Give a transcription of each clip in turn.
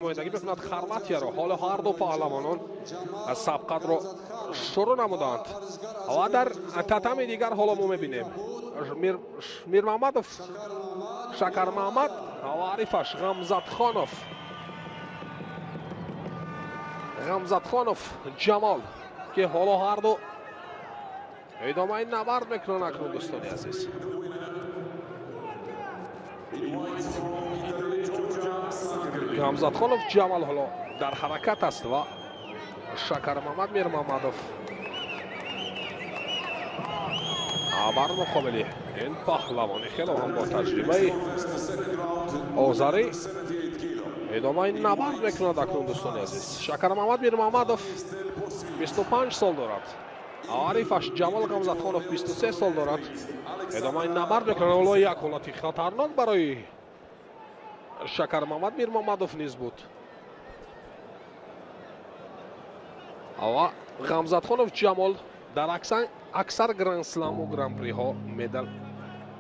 نمایندگی میکند خرمتیه رو. حال هر دو پهلوانان از سبقت رو شروع نمودند و در تتمی دیگر حالا ما میبینیم میر محمدوف، شکر محمد و عریفش غمزت خانوف جمال که حالا هر دو ادامه این نبرد میکنن. اکنون دوستان عزیز غمزت خانوف جمال حالا در حرکت است و شکر محمد میر محمدوف بر مقابل این پهلوانی خیلی هم با تجربه آذری ادامه این نبرد میکند. اکنون دوستان عزیز شکر محمد میر محمدوف 25 سال دارد، عریفش جمال غمزت خانوف 23 سال دارد. ادامه این نبرد میکند. حالا یک حالتی خطرناک برای شکر محمد میر محمدوف نیز بود و غمزت خانوف جمال در اکثر گرند سلام و گرند پری ها مدال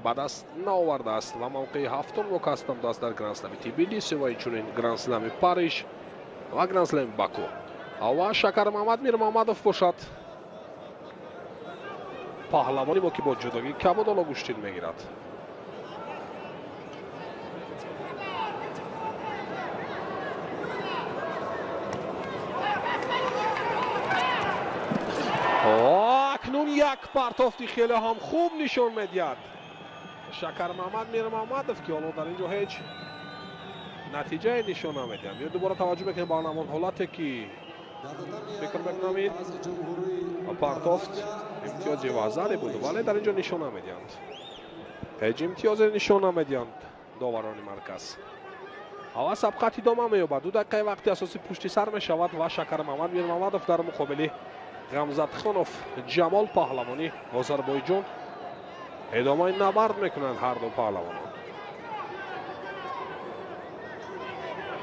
به دست نآورده است و موقع هفتم رو کسب داشت در گرند سلام TBDC و چنین گرند سلام پاریس و گرند سلام باکو. و شکر محمد میر محمدوف باشد پهلوانی با که با جداگی کبود و گوشتین میگیرد. اکنون یک پرتافتی خیلی هم خوب نشون میدهد شکر محمد میر محمدوف که حالا در اینجا هیچ نتیجه نشون نمیدهد. یا دوباره توجه بکنیم با نمان حالتی که فکر بکنید پرتافت امتیازی وزاری بود ولی در اینجا نشون نمیدهند، هیچ امتیازی نشون نمیدهند داوران مرکز. و سبقت ادامه مییابد. 2 دقیقه وقتی اساسی پشت سر می شود و شکر محمد میر محمدوف در مقابل غمزت خانوف جمال پهلوانی آذربایجان ادامه نبرد میکنند هر دو پهلوانان.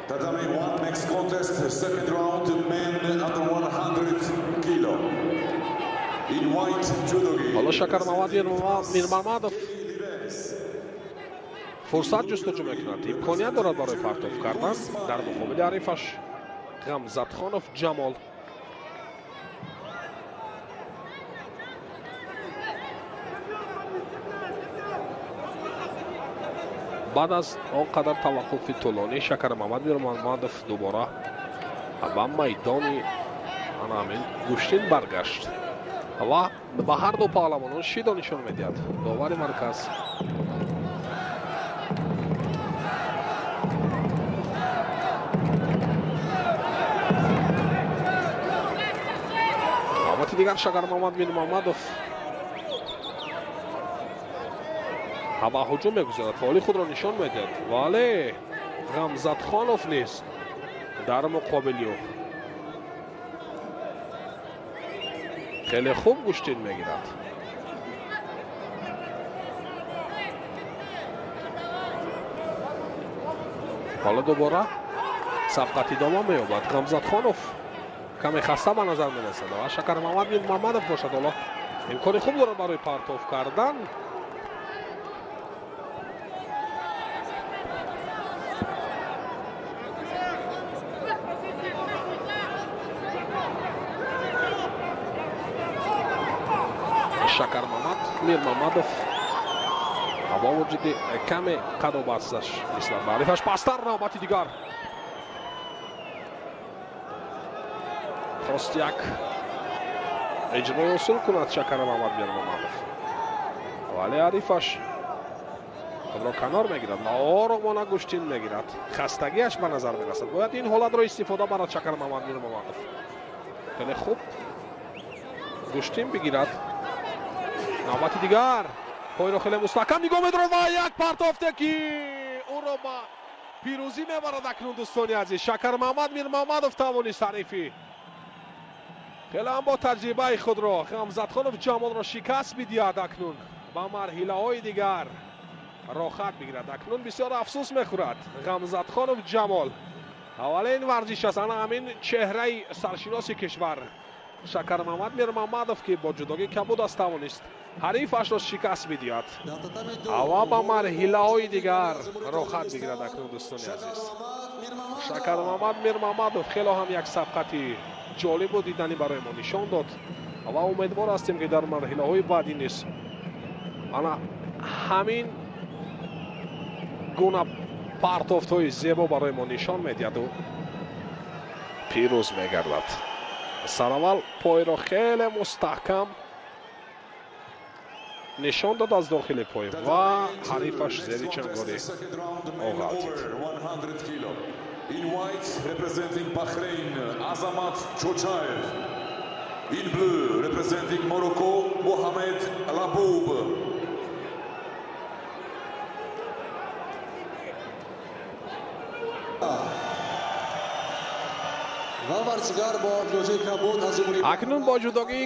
Tatami 1 next contest, second round, men under 100 kilo. In white judogi. حالا شکر محمد میر محمدوف فرصت جستجو میکند، امکانیت دارد برای پرتاب کردن در مقابل عریفش غمزت خانوف جمال. بعد از آنقدر توقف طولانی شکر محمد میر محمدوف دوباره به میدان همین گوشتین برگشت و به هر دو پهلوانان شیدا نشون میدهد داور مرکز. البته دیگر شکر محمد میر محمدوف با هجوم میگذارد، فعالی خود را نشان میدهد ولی غمزت خانوف نیست در مقابل او خیلی خوب گوشتین میگیرد. حالا دوباره سبقت ادامه مییابد. غمزت خانوف کمی خسته به نظر میرسد و شکر محمد میر محمدوف باشد حالا امکان خوب دارد برای پرتاب کردن. شکر محمد میر محمدوف با وجود کم قد و بستش نیستند، عریفش پستر نوبتی دیگر خواست یک اجرای اصول کند شکر محمد میر محمدوف ولی عریفش خود را کنار میگیرد و آرامانه گوشتین میگیرد. خستگیش به نظر میرسد. باید این حالت را استفاده برد شکر محمد میر محمدوف خیلی خوب گوشتین بگیرد. نوبتی دیگر پای را خیلی مستحکم نگاه می‌دارد و یک پرتافته که او را به پیروزی میبرد. اکنون دوستان عزیز شکر محمد میر محمدوف توانست حریفی خیلی هم با تجربه خود را غمزت خانوف جمال را شکست بدهد. اکنون با مرحله های دیگر راحت بگیرد. اکنون بسیار افسوس میخورد غمزت خانوف جمال. اولین ورزش است همین چهره سرشناس کشور Шакармамад Мирмамадов ки бо ҷудогӣ кабуд аст тавонист ҳарифашро шикаст бидиҳад ва ба марҳилаҳои дигар рохат бигирад. Акнун дӯстони азиз, Шакармамад Мирмамадов хело ҳам як сабқати ҷолибу диданӣ барои мо нишон дод ва умедвор ҳастем ки дар марҳилаҳои баъдӣ низ ана ҳамин гуна партофтҳои зебо барои мо нишон медиҳаду пирӯз мегардад. сараввал пойро хеле мустаҳкам нишон дод аз дохили пой ва ҳарифаш зери чангори оғалтид. In white, representing Bahrain, Azamat Chochayev. In blue, representing Morocco, Mohamed Laboub. акнун бо ҷудогӣ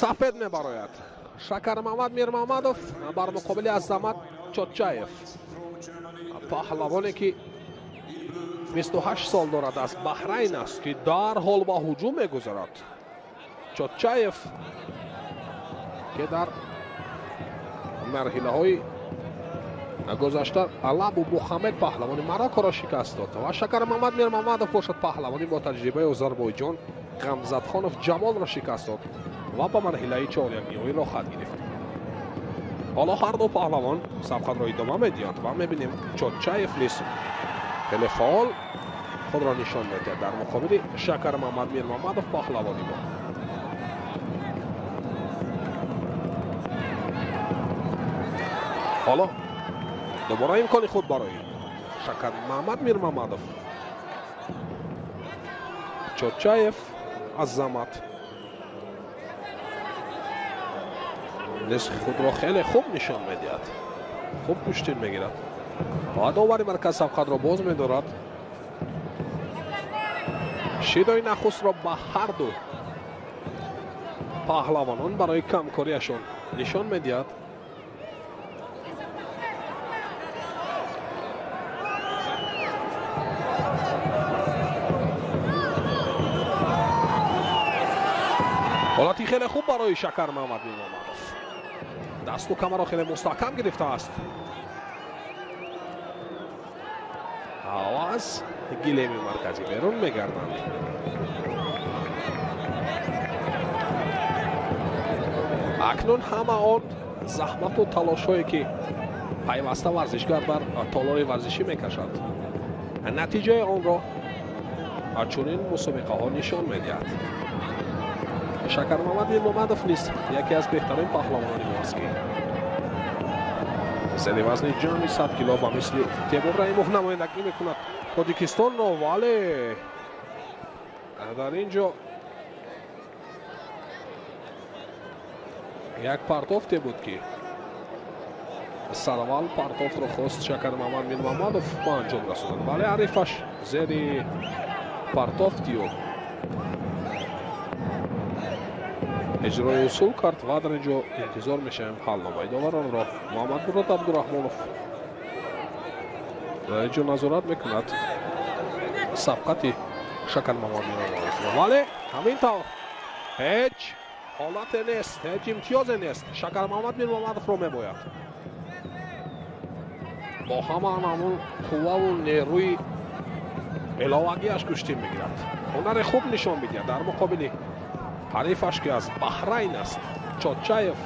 сафед мебарояд Шакармамад Мирмамадов бар муқобили Азамат Чотчаев, паҳлавоне ки 28 сол дорад, аз Баҳрайн аст ки дар ҳол ба ҳуҷум мегузарад. Чотчаев ки дар марҳилаҳои гузашта Алабу Мухаммед паҳлавони Мароккоро шикаст дод ва Шакармамад Мирмамадов бошад паҳлавони бо таҷрибаи Озарбойҷон Ғамзатхонов Ҷамолро шикаст дод ва ба марҳилаи 4-1 рохат гирифт. ҳоло ҳар ду паҳлавон сабқатро идома медиҳанд ва мебинем Чотчаев низ хеле фаъол худро нишон медиҳад дар муқобили Шакармамад Мирмамадов паҳлавони мо. ҳоло дубора имкони худ барои Шакармамад Мирмамадов. Чотчаев, Азамат нисфи худро хеле хуб нишон медиҳад, хуб куштин мегирад ва довари марказ сабқатро боз медорад. шидои нахустро ба ҳар ду паҳлавонон барои камкориашон нишон медиҳад. ҳолати хеле хуб барои Шакармамад Мирмамадов. дасту камаро хеле мустаҳкам гирифтааст. аваз гилеми марказӣ берун мегарданд. акнун ҳама он заҳмату талошҳое ки пайваста варзишгар дар толори варзишӣ мекашад, натиҷаи онро чунин мусобиқаҳо нишон медиҳад. Шакармамад Мирмамадов низ яке аз беҳтарин паҳлавонони мост ки зери вазни ҷамъи 100 кило ба мисли Темур Раимов намояндагӣ мекунад Тоҷикистонро, вале дар ин ҷо як партофте буд ки сараввал партофтро хост Шакармамад Мирмамадов ба анҷом расонад, вале ҳарифаш зери партофтиё اجرای اصول کرد و در اینجا انتظار میشیم حلنامه داوران را محمد مراد عبدالرحمانов در اینجا نظارت میکند سبقت Шакармамад Мирмамадов، ولی همین طور هیچ حالت نیست، هیچ امتیاز نیست. Шакармамад Мирмамадов رو میباید با همون قوه و نیروی علاوگیش کشتی میگیرد، هنر خوب نشان میدهد در مقابل حریفش که از بحرین است. چوچاєв،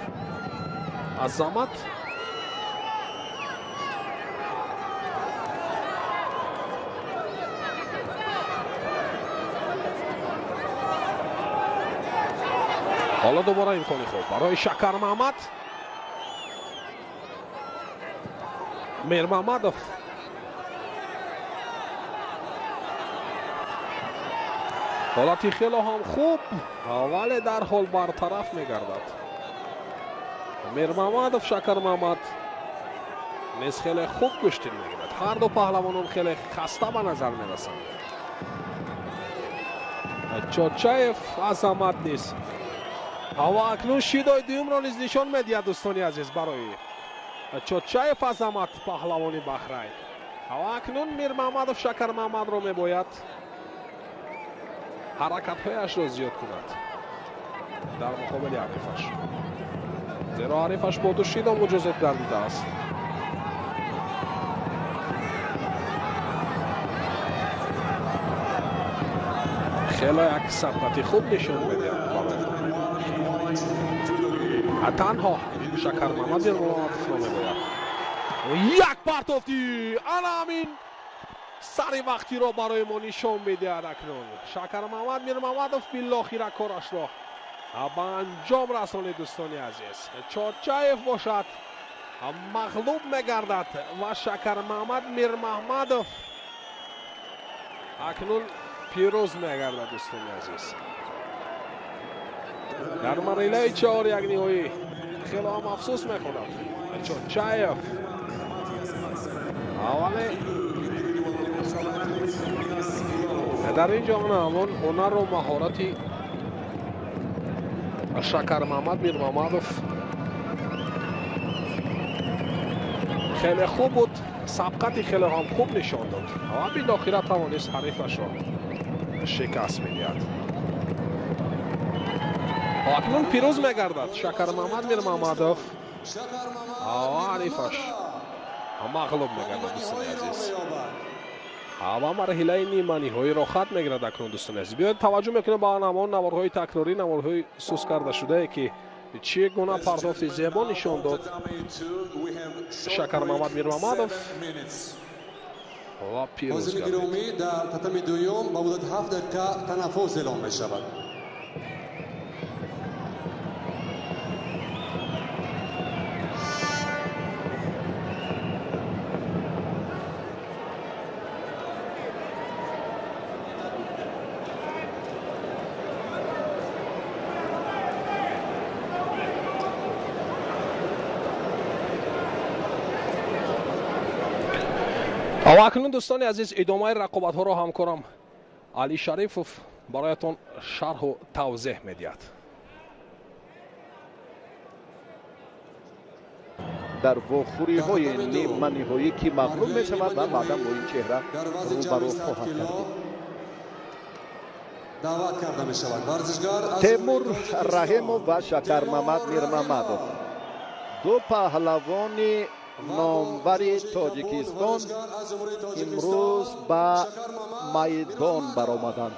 عظمت حالا دوباره امکانی خوب برای Шакармамад Мирмамадов. حالتی خیلی هم خوب ولی در حال برطرف میگردد. Мирмамадов Шакармамад نیز خیلی خوب کشتی میگیرد. هر دو پهلوانان خیلی خسته به نظر میرسند. چوچاєв عظمت نیست و اکنون شیدای دوم را نیز نشان میدهد دوستانی عزیز برای چوچاєv عظمت پهلوانی بحرین و اکنون Мирмамадов Шакармамад را میباید حرکت هایش را زیاد کند. در مقابل حریفش. زیرا حریفش با دو مجازات گردیده است. خیلی یک سبقت خوب نشون میده. تنها شکر محمد میرمحمدوف رو میگوید یک پرتافتی الامین سری وقتی رو برای ما نشان میده. اکنون شکر محمد میرمحمدوف بالاخره کارش را به انجام رسانید. دوستان عزیز چوچاєв باشد مغلوب میگردد و شکر محمد میرمحمدوف اکنون پیروز میگردد. دوستان عزیز در مرحله 4 یک نهایی خیلی هم افسوس میکنم چوچاєv اولی در اینجا همون هنر و مهارتی شکر محمد میرمحمدوف خیلی خوب بود. سبقت خیلی هم خوب نشان داد و بالاخره توانست حریفش را شکست میدهد. اکنون پیروز میگردد شکر محمد میرمحمدوف و حریفش مغلوب میگردد. دوستان عزیز و مرحله نیمه نهایی را ختم میگیرد. اکنون دوستان عزیز بیاید توجه میکنیم با همان نوارهای تکراری، نوارهای سوس کرده شده که چگونه پرداخت زیبا نشان داد شکر محمد میرمحمدوف و پیروز گردید. در تتمی دوم با مدت 7 دقیقه تنفس اعلام میشود. و اکنون دوستان عزیز ادامه رقابت ها را همکارم علی شریفوف برایتان شرح و توضیح میدهد. در واخوری های نیمه نهایی که مغلوب می شود و بعدا با این چهره روبرو خواهد کرد. دعوت کرده می شود ورزشکار تیمور رحیموف و شکر محمد میرمحمدوف دو پهلوان نامور تاجیکستان امروز به میدان برآمدند.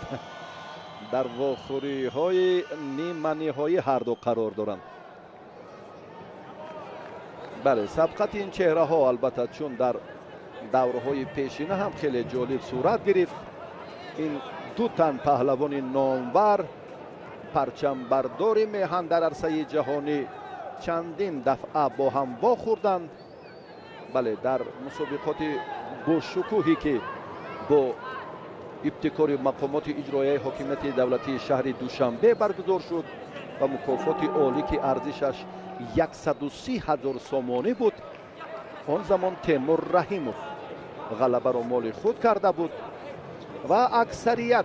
در واخوری های نیمه نهایی هر دو قرار دارند. بله سبقت این چهره ها البته چون در دوره های پیشینه هم خیلی جالب صورت گرفت. این دو تن پهلوان نامور پرچم برداری میهن در عرصه جهانی چندین دفعه با هم واخوردند. بله در مسابقات با شکوهی که با ابتکار مقامات اجرایی حاکمیت دولتی شهر دوشنبه برگزار شد و مکافات عالی که ارزشش 130,000 سامانه بود، آن زمان تیمور رحیموف غلبه را مال خود کرده بود و اکثریت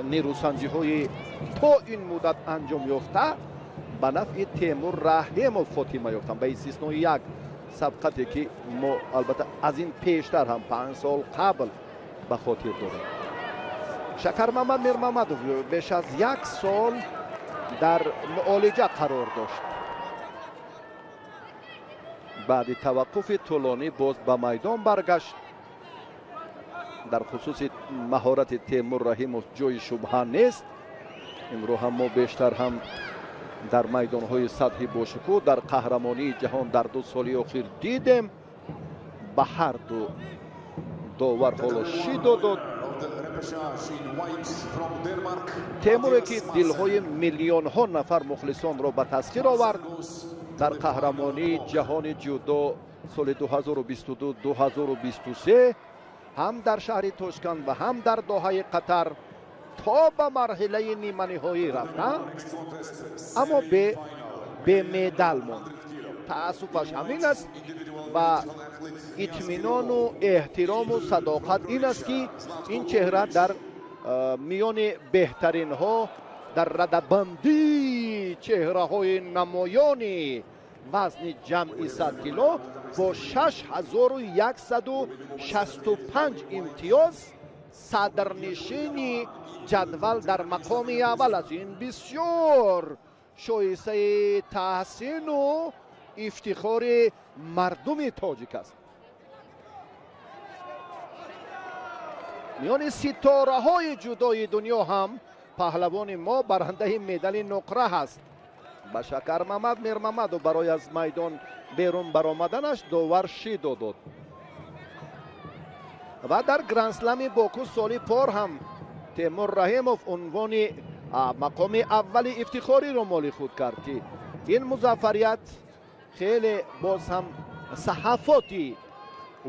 نیروسنجی های تا این مدت انجام یافته به نفع تیمور رحیموف فاطمه یافتند، به استثنای یک سبقتی که ما البته از این پیشتر هم 5 سال قبل به خاطر داریم. شکر محمد میرمحمدوف بیش از 1 سال در معالجه قرار داشت. بعد توقف طولانی باز به میدان برگشت. در خصوص مهارت تیمور رحیموف جای شبهه نیست. امروز هم ما بیشتر هم در میدان های سطحی باشکوه در قهرمانی جهان در 2 سال اخیر دیدیم. به هر دو داور حالا شید داد. تیموری که دلهای میلیون ها نفر مخلصان را به تسخیر آورد در قهرمانی جهان جودو سال 2022-2023 هم در شهر تاشکند و هم در دوحه قطر تا به مرحله نیمه نهایی رفتند، اما به مدال ماند. تأسفش همین است و اطمینان و احترام و صداقت این است که این چهره در میان بهترین ها در ردبندی چهره های نمایان وزن جمعی 100 کیلو با 6165 امتیاز صدرنشینی جدول در مقام اول است. این بسیار شایسته تحسین و افتخار مردم تاجیک است. میان ستاره های جدای دنیا هم پهلوان ما برنده مدال نقره هست. با شکر محمد میر محمد و برای از میدان بیرون برآمدنش داور شید داد و در گرند اسلم باکو سالی پار هم تیمور رحیموف عنوان مقام اول افتخاری را مال خود کرد که این موفقیت خیلی باز هم صحافتی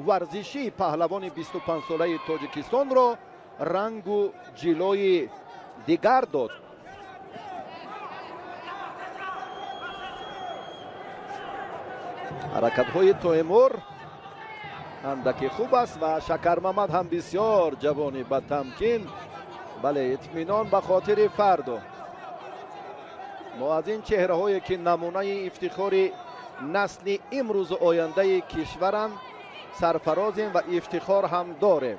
ورزشی پهلوان 25 ساله تاجیکستان را رنگ و جلوی دیگر داد. حرکت های تیمور اندکی خوب است و شکر محمد هم بسیار جوانی با تمکین. بله، اطمینان به خاطر فردا. ما از این چهره هایی که نمونه افتخار نسل امروز آینده کشورند سرفرازیم و افتخار هم داریم.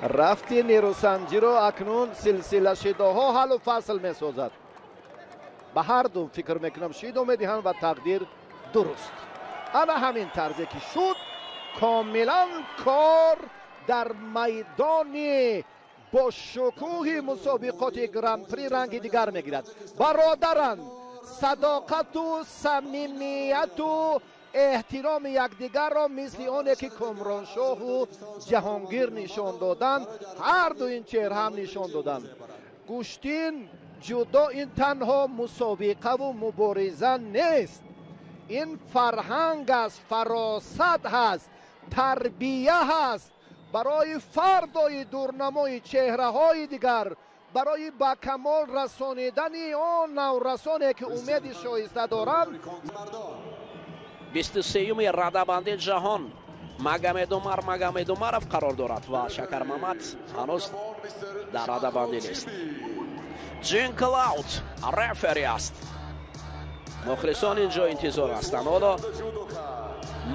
رفت نیروسنجی را اکنون سلسله شیده ها حل و فصل می سازد. به هر دو فکر میکنم شیده می دهند و تقدیر درست. اما همین طرزی که شد کاملا کار در میدان با شکوه مسابقات گراند پری رنگ دیگر میگیرد. برادران، صداقت و صمیمیت و احترام یکدیگر را مثل آنی که کامرانشاه و جهانگیر نشان دادند، هر دو این چهره هم نشان دادند. گوشتین جدا این تنها مسابقه و مبارزه نیست، این فرهنگ است، فراست هست، تربیه هست برای فردای دورنمای چهره های دیگر، برای با کمال رسانیدن آن نورسانی که امید شایسته دارند. 23م رده‌بندی جهان مگامدومارов قرار دارد و شکر محمد هنوز در رده‌بندی نیست. جین کلاود رفری است. مخلصان اینجا انتظار هستند. حالا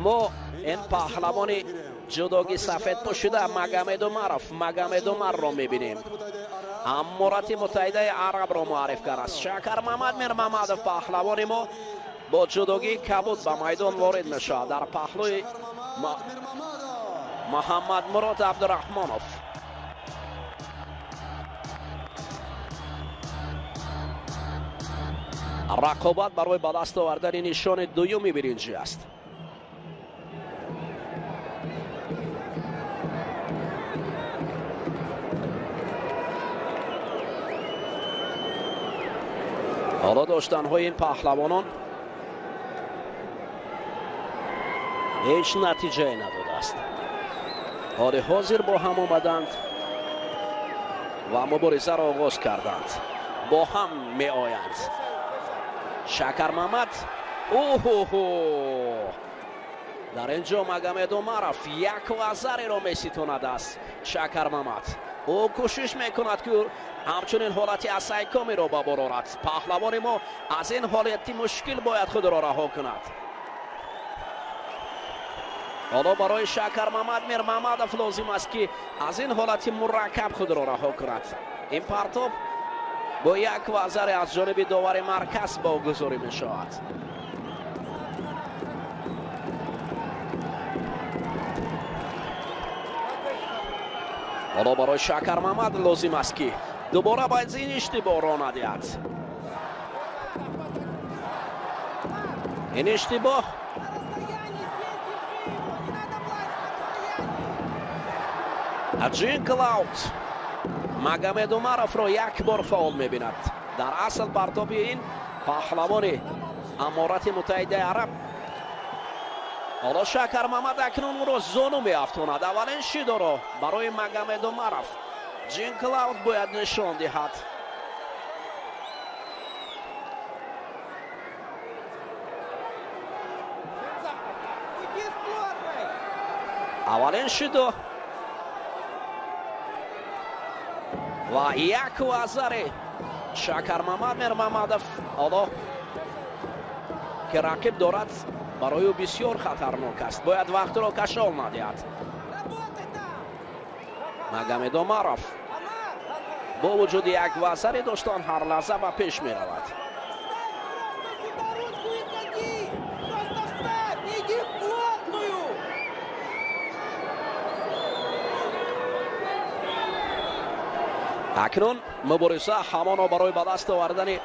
ما این پهلوان جودوگی سفید پوشیده مگامدومار را میبینیم. امارات متحده عرب را معرف کرد است. شکر محمد میر محمد پهلوان ما با جودوگی کبود به میدان وارد میشود در پهلوی محمد مراد عبدالرحمانوف. رقابت برای به دست آوردن نشان دوم برنجی است. حالا داشتن های این پهلوانان هیچ نتیجه نداده است. حال حاضر با هم آمدند و مبارزه را آغاز کردند. با هم می آیند. شکر محمد در اینجا مگامدومارov یک وزری را می ستاند است. شکر محمد او کوشش می کند که همچنین حالتی استحکامی را ببرارد. پهلوان ما از این حالتی مشکل باید خود را رها کند. حالا برای شکر محمد میر محمدov لازم است که از این حالتی مرکب خود را رها کند. این پرتاب با یک وزر از جانب داور مرکز واگذاری می شود. حالا برای شکر محمد لازم است که دوباره باید این اشتباه را ندهد. این اشتباه جین کلاود مگامدومارov را یک بار فعال می‌بیند. در اصل پرتاب این پهلوان امارات متحده عرب. حالا شکر محمد اکنون او را زانو می‌افتاند. اولین شیده را برای مگامدومارov جین کلاود باید نشان دهد. اولین شیده و یک وزر شکر محمد میر محمدov حالا که رقیب دارد барои ӯ бисёр хатарнок аст. Бояд вақтро кашол надиҳад. Магомедомаров бо вуҷуди як вазаре доштан ҳар лаҳза ба пеш меравад. акнун мубориза ҳамоно барои ба даст овардани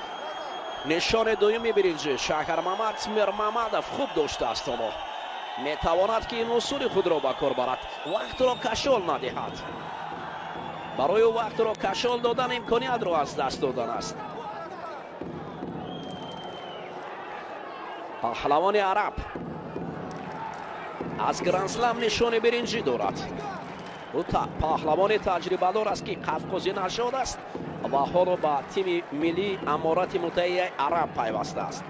нишони дуюми биринҷӣ Шакармамад Мирмамадов хуб доштааст. ҳоло метавонад ки ин усули худро ба кор барад, вақтро кашол надиҳад. барои ӯ вақтро кашол додан имкониятро аз даст додан аст. паҳлавони араб аз гранд-слам нишони биринҷӣ дорад. ӯ паҳлавони таҷрибадор аст ки қавқози нажод аст ва ҳоло ба тими миллии аморати муттаҳидаи араб пайваста аст.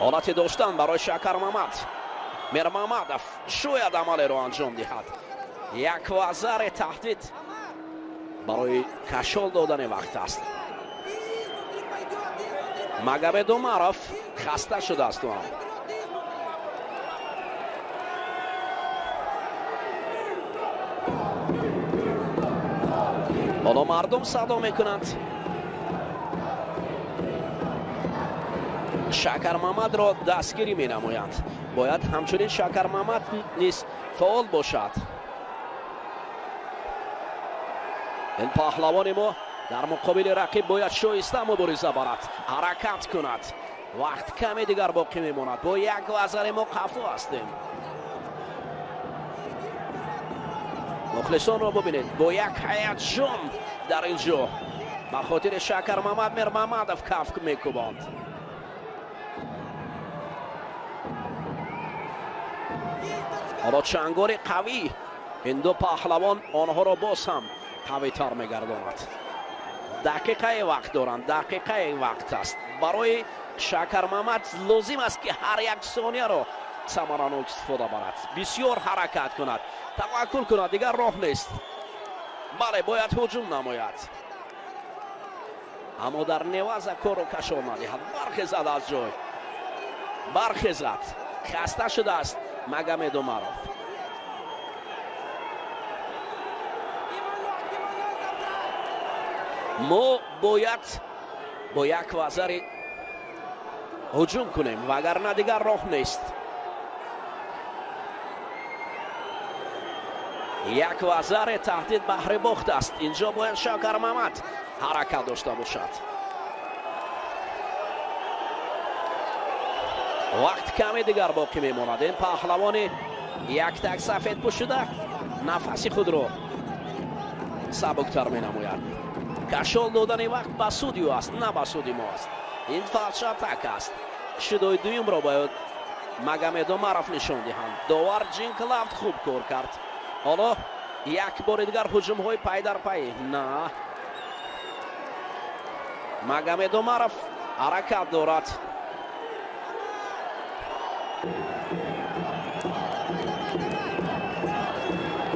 ҳолати доштан барои Шакармамад. Мирмамадов шояд амалеро анҷом диҳад. як вазаре таҳдид барои кашол додани вақт аст. Магомедомаров хаста шудааст. ҳоло мардум садо мекунанд. Шакармамадро дастгирӣ менамоянд. бояд ҳамчунин Шакармамад низ фаъол бошад. ин паҳлавони мо дар муқобили рақиб бояд шоиста мубориза барад, ҳаракат кунад. вақт каме дигар боқӣ мемонад. бо як вазаре мо қафу ҳастем. мухлисонро бубинед, бо як ҳаяҷон дар ин ҷо ба хотири Шакармамад Мирмамадов каф мекубанд. ҳоло чангори қавӣ ин ду паҳлавон онҳоро боз ҳам қавитар мегардонад. дақиқаи вақт доранд, дақиқаи вақт аст. барои Шакармамад лозим аст ки ҳар як сонияро самаранок истифода барад, бисёр ҳаракат кунад, таваккул кунад, дигар роҳ нест. бале, бояд ҳуҷум намояд, аммо дар неваза корро кашол надиҳад. бархезад аз ҷой, бархезад. хаста шудааст Магомедомаров. мо бояд бо як вазари ҳуҷум кунем, вагарна дигар роҳ нест. як вазаре таҳдид баҳри бохт аст. инҷо бояд Шакармамад ҳаракат дошта бошад. вақт каме дигар боқӣ мемонад. ин паҳлавони яктак сафед пӯшида нафаси худро сабуктар менамояд. кашол додани вақт ба суди ӯ аст, на ба суди мо аст. ин фалшатак аст. шудои дуюмро бояд Магомедомаров нишон диҳанд. довар Джинклавт хуб кор кард. ҳоло як бори дигар ҳуҷумҳои пай дар пай. на, Магомедомаров ҳаракат дорад.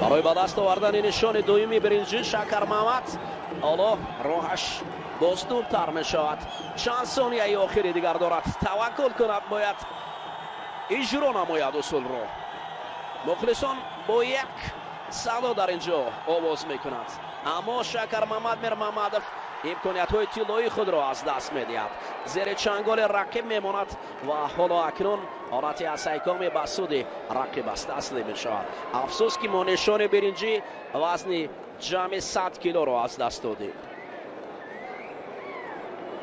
барои ба даст овардани нишони дуюми биринҷӣ Шакармамад ҳоло роҳаш боз дуртар мешавад. чанд сонияи охири дигар дорад. таваккул кунад, бояд иҷро намояд усулро. мухлисон бо як садо дар ин ҷо овоз мекунад, аммо Шакармамад Мирмамадов имкониятҳои тиллои худро аз даст медиҳад. зери чанголи рақиб мемонад ва ҳоло акнун ҳолати асайкоми ба суди рақиб аст таслим мешавад. афсӯс ки мо нишони биринҷӣ вазни ҷамъи 100 килоро аз даст додем.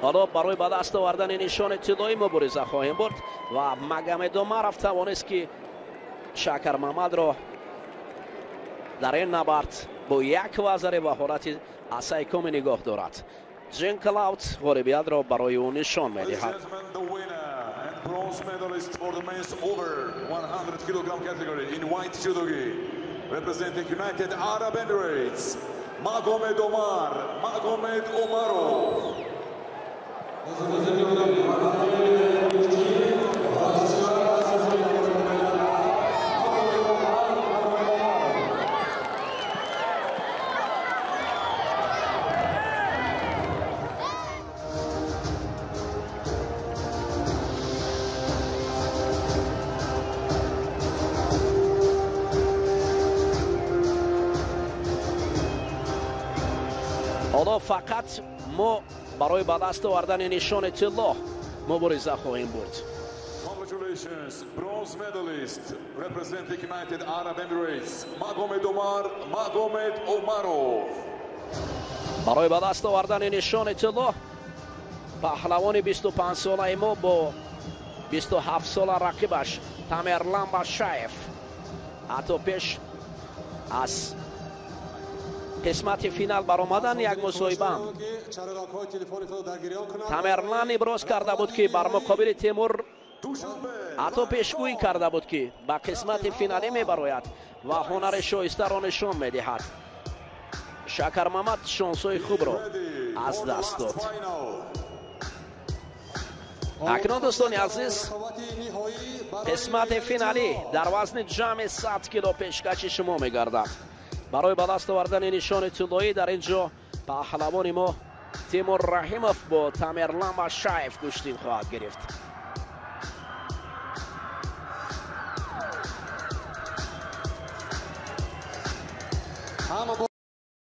ҳоло барои ба даст овардани нишони тиллои мубориза хоҳем бурд ва Магомедомаров тавонист ки Шакармамадро дар ин набард бо як вазаре ва ҳолати асайкоми нигоҳ дорад. Джинклавт ғолибиятро барои ӯ нишон медиҳад. Bronze medalist for the men's over 100 kg category in white judogi, representing United Arab Emirates, Magomed Omarov. حالا فقط ما برای به دست آوردن نشان طلا مبارزه خواهیم برد. Congratulations, bronze medalist representing United Arab Emirates, Magomed Omarov. برای به دست آوردن نشان طلا پهلوان 25 ساله ما با 27 ساله رقیبش تامرلان باشایف حتی پیش از قسمت فینال برآمدن یک مصاحبه تامرلان ابراز کرده بود که بر مقابل تیمور حتی پیشگویی کرده بود که به قسمت فینالی میبراید و هنر شایسته را نشان میدهد. شکر محمد شانس‌های خوب را از دست داد. اکنون دوستان عزیز قسمت فینالی در وزن جمع 100 کیلو پیشکش شما میگردد. برای به دست آوردن نشان طلایی در اینجا پهلوان ما تیمور رحیموف با تامرلان باشایف کشتی خواهد گرفت.